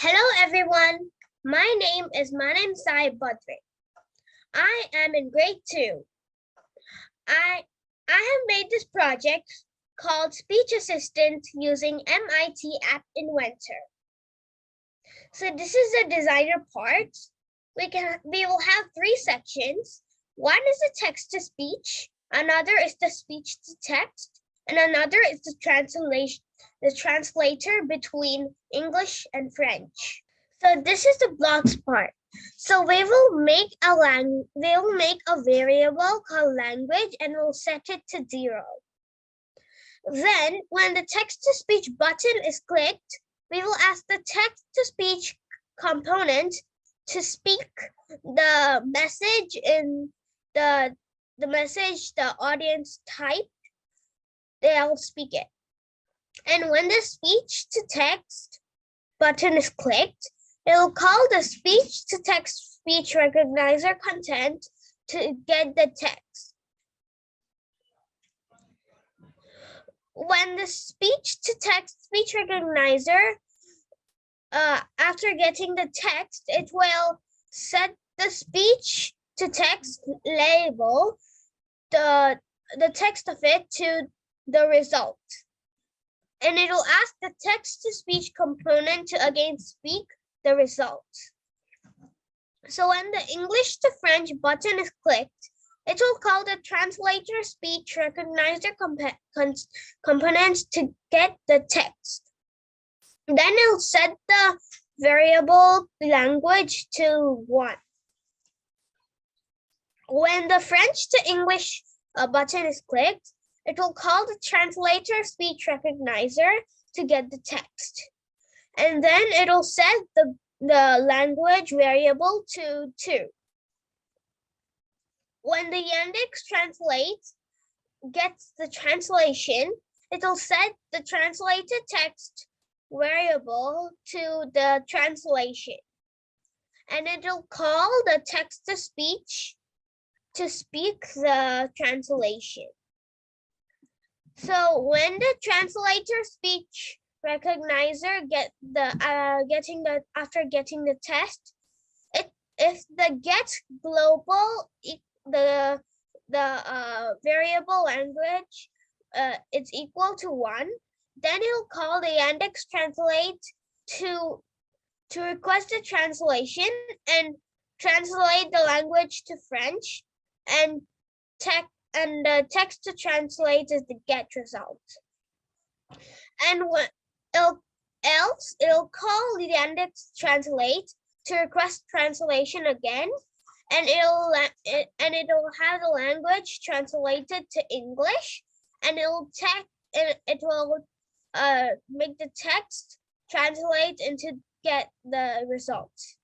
Hello everyone, my name is Sai Badrik. I am in grade 2. I have made this project called Speech Assistant using MIT App Inventor. So this is the designer part. We will have 3 sections. One is the text to speech, another is the speech to text, and another is the translator between English and French. So this is the blocks part. So we will make a variable called language and we'll set it to 0. Then when the text to speech button is clicked, we will ask the text to speech component to speak the message in the message the audience typed. They'll speak it. And when the speech to text button is clicked, it will call the speech to text speech recognizer content to get the text. When the speech to text speech recognizer, after getting the text, it will set the speech to text label, the text of it to the result. And it will ask the text to speech component to again speak the result. So when the English to French button is clicked, it will call the translator speech recognizer component to get the text. Then it'll set the variable language to 1. When the French to English button is clicked, it will call the translator speech recognizer to get the text. And then it'll set the language variable to 2. When the Yandex Translate gets the translation, it'll set the translated text variable to the translation. And it'll call the text to speech to speak the translation. So when the translator speech recognizer after getting the test, if the get global the variable language it's equal to 1, then it'll call the Yandex Translate to request a translation and translate the language to French, and the text to translate is the get result. And it'll call the Yandex Translate to request translation again, and it'll have the language translated to English, and it will make the text translate and to get the results.